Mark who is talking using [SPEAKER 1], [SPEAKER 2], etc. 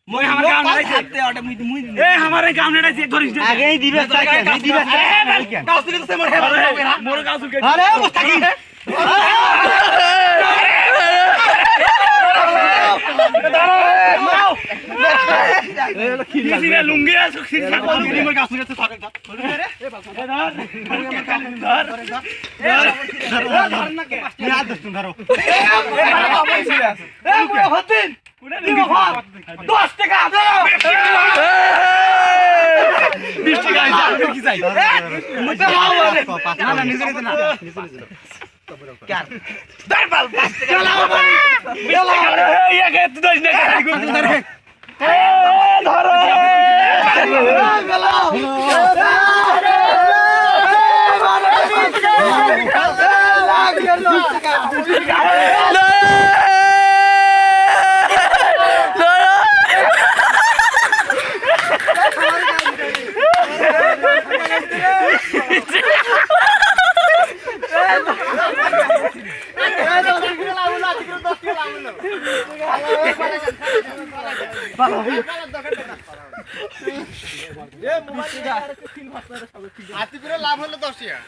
[SPEAKER 1] মই আমার গাঁও নাইছে এ আমারে গাঁও নাইছে ধরিস না আগেই দিবে গাঁও তুই তো মোর মোর গাঁও তুই আরে অবস্থা কি কিরে লুঙ্গি আছে সিসা লুঙ্গি মোর গাঁও তুই তো থাকে রে এ বাবা ধর না কে না দস্তু ধরো এ মোর হতিন 10 টাকা দাও 20 টাকা যাবে কি চাই মুতে মাওলে না না নিজে নিজে না কার দরবাল 5 টাকা চলো এই আগে 10 টাকা ধরে এ ধরো লাভ হলো 10 টাকা